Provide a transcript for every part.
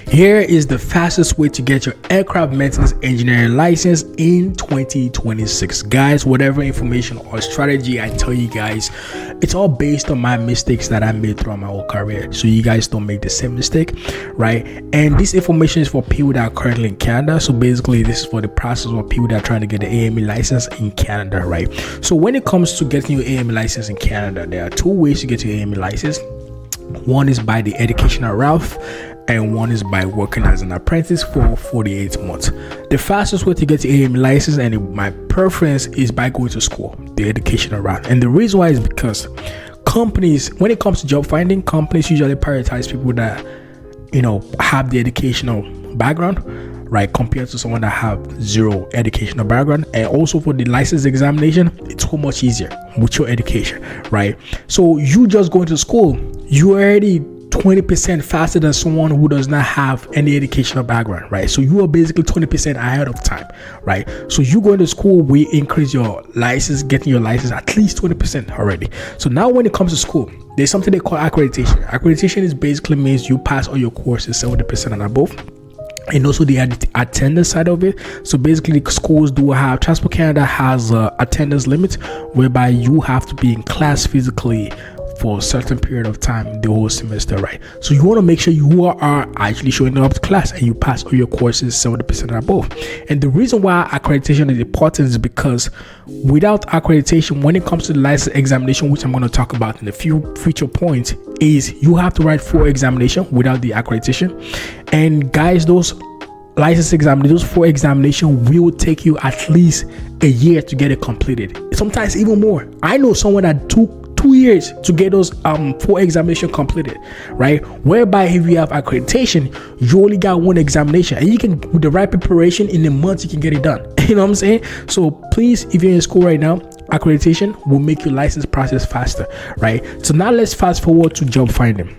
Here is the fastest way to get your aircraft maintenance engineering license in 2026. Guys, whatever information or strategy I tell you guys, it's all based on my mistakes that I made throughout my whole career, so you guys don't make the same mistake, right? And this information is for people that are currently in Canada. So basically, this is for the process of people that are trying to get the AME license in Canada, right? So when it comes to getting your AME license in Canada, there are two ways to get your AME license. One is by the educational route, and one is by working as an apprentice for 48 months. The fastest way to get the AME license, and my preference, is by going to school, the educational route. And the reason why is because companies, when it comes to job finding, companies usually prioritize people that, you know, have the educational background, right, compared to someone that have zero educational background. And also for the license examination, it's so much easier with your education, right? So you just going to school, you already 20% faster than someone who does not have any educational background, right? So you are basically 20% ahead of time, right? So you going to school, we increase your license, getting your license at least 20% already. So now when it comes to school, there's something they call accreditation. Accreditation is basically means you pass all your courses 70% and above. And also the attendance side of it. So basically, schools do have, Transport Canada has a attendance limit whereby you have to be in class physically for a certain period of time the whole semester, right? So you want to make sure you are actually showing up to class and you pass all your courses 70% and above. And the reason why accreditation is important is because without accreditation, when it comes to the license examination, which I'm going to talk about in a few future points, is you have to write 4 examinations without the accreditation. And guys, those license examinations, those 4 examinations will take you at least a year to get it completed, sometimes even more. I know someone that took 2 years to get those 4 examinations completed, right? Whereby if you have accreditation, you only got 1 examination, and you can, with the right preparation, in a month you can get it done. You know what I'm saying? So please, if you're in school right now, accreditation will make your license process faster, right? So now let's fast forward to job finding.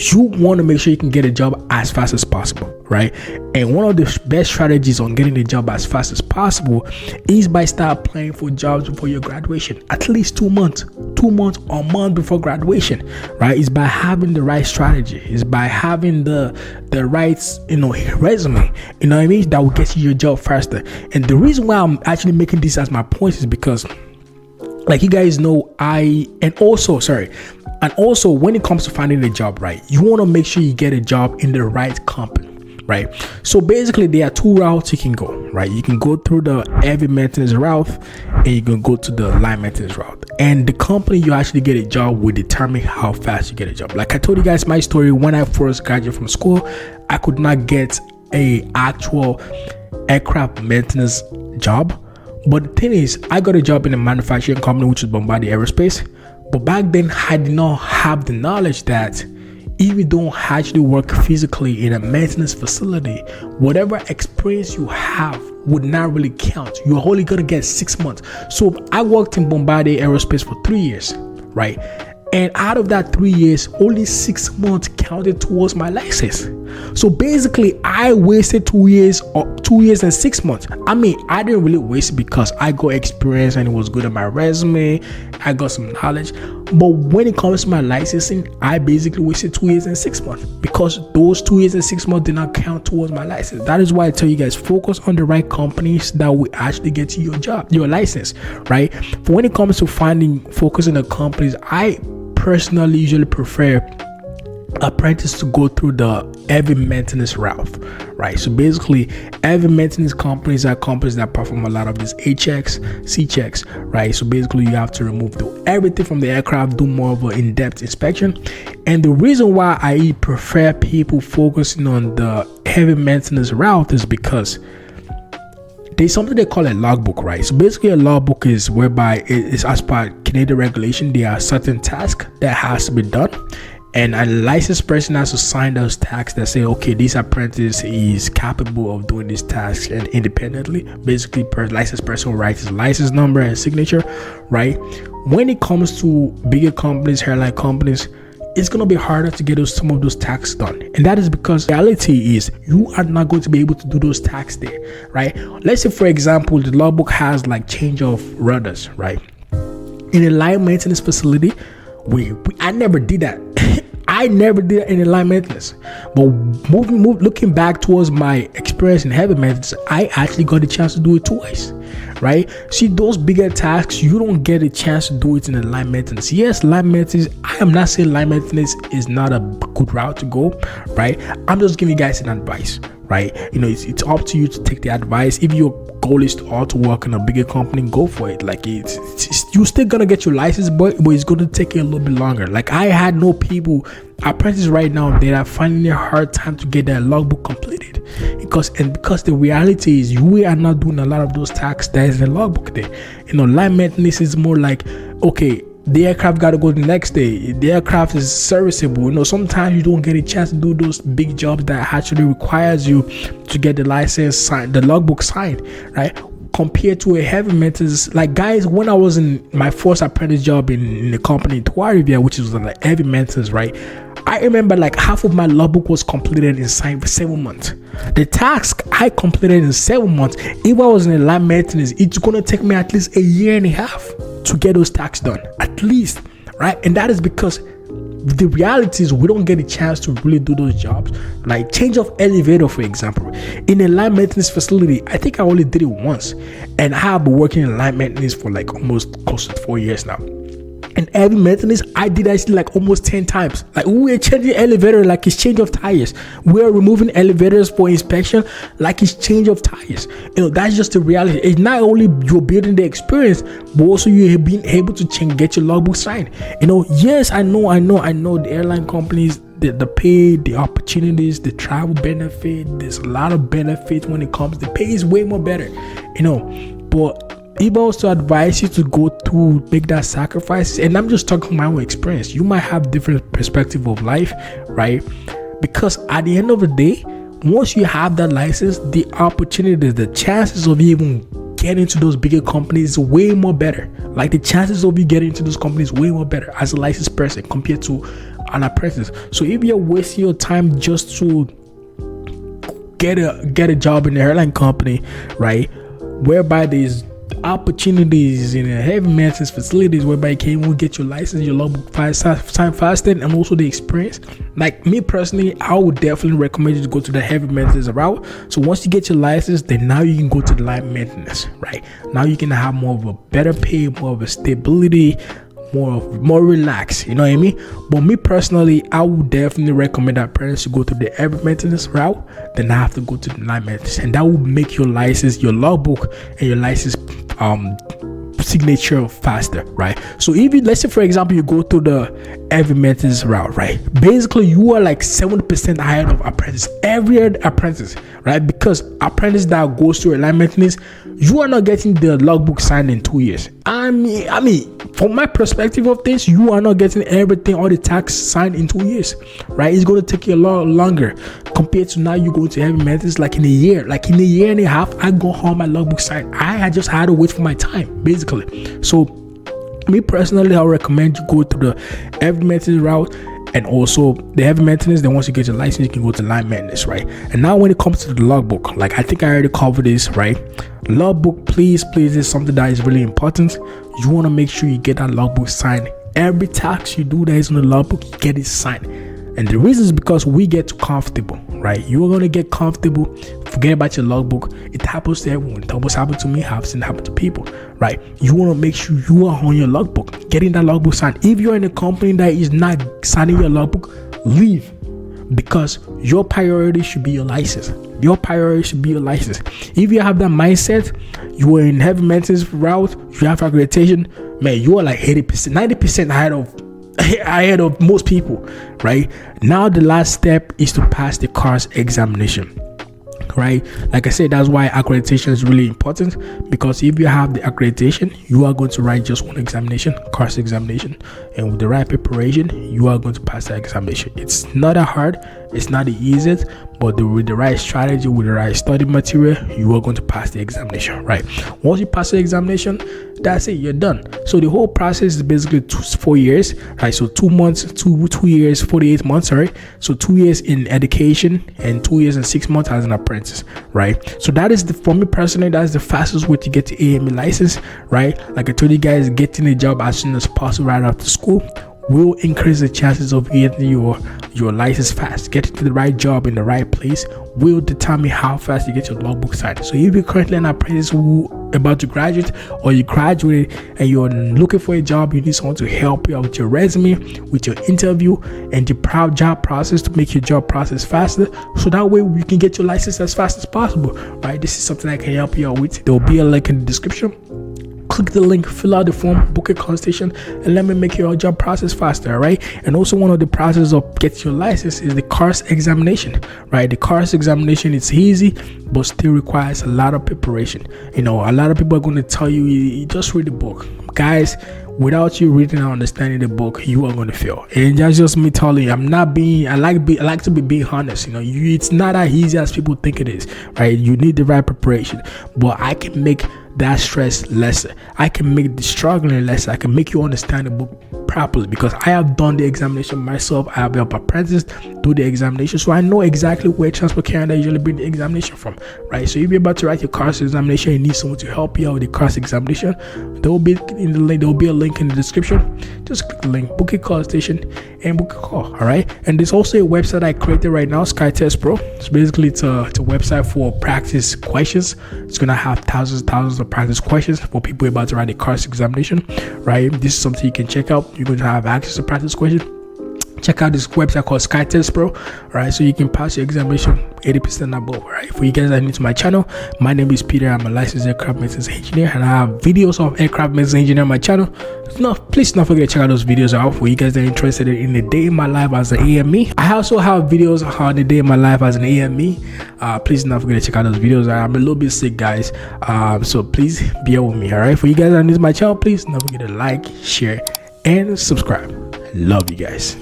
You want to make sure you can get a job as fast as possible, right? And one of the best strategies on getting a job as fast as possible is by start applying for jobs before your graduation, at least 2 months or a month before graduation, right? It's by having the right strategy. It's by having the right, resume, you know what I mean, that will get you your job faster. And the reason why I'm actually making this as my point is because, like you guys know, and also when it comes to finding a job, right, you want to make sure you get a job in the right company, right? So basically there are 2 routes you can go, right? You can go through the heavy maintenance route, and you can go to the light maintenance route. And the company you actually get a job will determine how fast you get a job. Like I told you guys my story, when I first graduated from school, I could not get a actual aircraft maintenance job. But the thing is, I got a job in a manufacturing company, which is Bombardier Aerospace. But back then, I did not have the knowledge that if you don't actually work physically in a maintenance facility, whatever experience you have would not really count. You're only going to get 6 months. So I worked in Bombardier Aerospace for 3 years, right? And out of that 3 years, only 6 months counted towards my license. So basically, I wasted 2 years or 2 years and 6 months. I mean, I didn't really waste it because I got experience and it was good on my resume. I got some knowledge. But when it comes to my licensing, I basically wasted 2 years and 6 months because those 2 years and 6 months did not count towards my license. That is why I tell you guys, focus on the right companies that will actually get you your job, your license, right? But when it comes to focusing on companies, I personally usually prefer apprentice to go through the heavy maintenance route, right? So basically, heavy maintenance companies are companies that perform a lot of these A checks, C checks, right? So basically, you have to remove everything from the aircraft, do more of an in-depth inspection. And the reason why I prefer people focusing on the heavy maintenance route is because there's something they call a logbook, right? So basically a logbook is whereby it's as per Canadian regulation, there are certain tasks that has to be done, and a licensed person has to sign those tasks that say, okay, this apprentice is capable of doing these tasks and independently. Basically, licensed person will write his license number and signature, right? When it comes to bigger companies, airline companies, it's going to be harder to get some of those tasks done. And that is because the reality is you are not going to be able to do those tasks there, right? Let's say, for example, the logbook has like change of rudders, right? In a line maintenance facility, I never did that. I I never did any line maintenance. But looking back towards my experience in heavy maintenance, I actually got the chance to do it twice, right? See, those bigger tasks, you don't get a chance to do it in the line maintenance. Yes, line maintenance, I am not saying line maintenance is not a good route to go, right? I'm just giving you guys an advice, right? It's up to you to take the advice. If your goal is to work in a bigger company, go for it. Like it's you're still gonna get your license, but it's gonna take you a little bit longer. Like I had no people apprentices right now that are finding it a hard time to get their logbook completed because the reality is we are not doing a lot of those tasks that is in the logbook there. Line maintenance is more like, okay, the aircraft got to go the next day. The aircraft is serviceable. Sometimes you don't get a chance to do those big jobs that actually requires you to get the license signed, the logbook signed, right? Compared to a heavy maintenance, like guys, when I was in my first apprentice job in the company in Trois-Rivières, which was like heavy maintenance, right? I remember like half of my logbook was completed in 7 months. The task I completed in 7 months. If I was in a line maintenance, it's gonna take me at least a year and a half to get those tasks done, at least, right? And that is because the reality is we don't get a chance to really do those jobs, like change of elevator, for example. In a line maintenance facility, I think I only did it once, and I have been working in line maintenance for like almost close to 4 years now. And heavy maintenance, I did actually like almost 10 times. Like we were changing elevator like it's change of tires. We are removing elevators for inspection like it's change of tires. That's just the reality. It's not only you're building the experience, but also you're being able to get your logbook signed. Yes, I know the airline companies, the pay, the opportunities, the travel benefit, there's a lot of benefits when it comes. The pay is way more better, but if I was to advise you to go to make that sacrifice, and I'm just talking my own experience, you might have different perspective of life, right? Because at the end of the day, once you have that license, the opportunities, the chances of you even getting into those bigger companies is way more better. Like the chances of you getting into those companies way more better as a licensed person compared to an apprentice. So if you're wasting your time just to get a job in the airline company, right, whereby there's opportunities in a heavy maintenance facilities whereby you can even get your license, your logbook time faster, and also the experience. Like me personally, I would definitely recommend you to go to the heavy maintenance route. So once you get your license, then now you can go to the line maintenance, right? Now you can have more of a better pay, more of a stability, more relaxed, you know what I mean? But me personally, I would definitely recommend that parents to go to the heavy maintenance route, then I have to go to the line maintenance, and that will make your license, your logbook, and your license signature faster, right? So if you, let's say for example, you go to the heavy maintenance route, right? Basically, you are like 70% ahead of apprentice, every other apprentice, right? Because apprentice that goes to a line maintenance, you are not getting the logbook signed in 2 years. I mean, from my perspective of things, you are not getting everything, all the tax signed in 2 years, right? It's going to take you a lot longer compared to now you go to heavy maintenance like in a year. Like in a year and a half, I got all my logbook signed. I just had to wait for my time, basically. So me personally, I recommend you go to the heavy maintenance route, and also the heavy maintenance. Then once you get your license, you can go to line maintenance, right? And now when it comes to the logbook, like I think I already covered this, right? Logbook, please is something that is really important. You want to make sure you get that logbook signed. Every tax you do that is on the logbook, you get it signed. And the reason is because we get too comfortable, right? You're going to get comfortable, forget about your logbook. It happens to everyone. It almost happened to me, it happened to people, right? You want to make sure you are on your logbook, getting that logbook signed. If you're in a company that is not signing your logbook, leave, because your priority should be your license. Your priority should be your license. If you have that mindset, you are in heavy maintenance route, you have accreditation, man, you are like 80%, 90% ahead of most people, right? Now the last step is to pass the CARS examination, right? Like I said, that's why accreditation is really important, because if you have the accreditation, you are going to write just one examination, CARS examination, and with the right preparation, you are going to pass that examination. It's not that hard, it's not the easiest, but with the right strategy, with the right study material, you are going to pass the examination, right? Once you pass the examination, that's it, you're done. So the whole process is basically 4 years, right? So 2 months, 2 years, 48 months, right? So 2 years in education and 2 years and 6 months as an apprentice, right? So that is for me personally, that's the fastest way to get the AME license, right? Like I told you guys, getting a job as soon as possible right after school will increase the chances of getting your license fast. Getting to the right job in the right place will determine how fast you get your logbook signed. So if you're currently an apprentice who about to graduate, or you graduated and you're looking for a job, you need someone to help you out with your resume, with your interview, and the proud job process to make your job process faster, so that way you can get your license as fast as possible, right? This is something I can help you out with. There will be a link in the description. Click the link, fill out the form, book a consultation, and let me make your job process faster. All right. And also, one of the process of getting your license is the CARS examination, right? The CARS examination, it's easy but still requires a lot of preparation. You know, a lot of people are going to tell you just read the book. Guys, without you reading and understanding the book, you are going to fail. And that's just me telling you. I like to be being honest. You know, it's not as easy as people think it is, right? You need the right preparation, but I can make that stress lesser. I can make the struggling lesser. I can make you understand the book properly, because I have done the examination myself. I have helped apprentices do the examination, so I know exactly where Transport Canada usually bring the examination from, right? So if you're about to write your CARS examination, you need someone to help you out with the CARS examination. There will be in the link. There will be a link in the description. Just click the link, book a consultation, and book a call. All right. And there's also a website I created right now, SkyTest Pro. So basically, it's a website for practice questions. It's gonna have thousands of practice questions for people about to write the CARS examination, right? This is something you can check out. You're going to have access to practice questions. Check out this website called SkyTest Pro, right? So you can pass your examination 80% above, right? For you guys that are new to my channel, my name is Peter. I'm a licensed aircraft maintenance engineer, and I have videos of aircraft maintenance engineer on my channel. Please don't forget to check out those videos out. For you guys that are interested in the day in my life as an AME, I also have videos on the day in my life as an AME. Please don't forget to check out those videos. I'm a little bit sick, guys, so please bear with me. All right, for you guys that are new to my channel, please don't forget to like, share, and subscribe. Love you guys.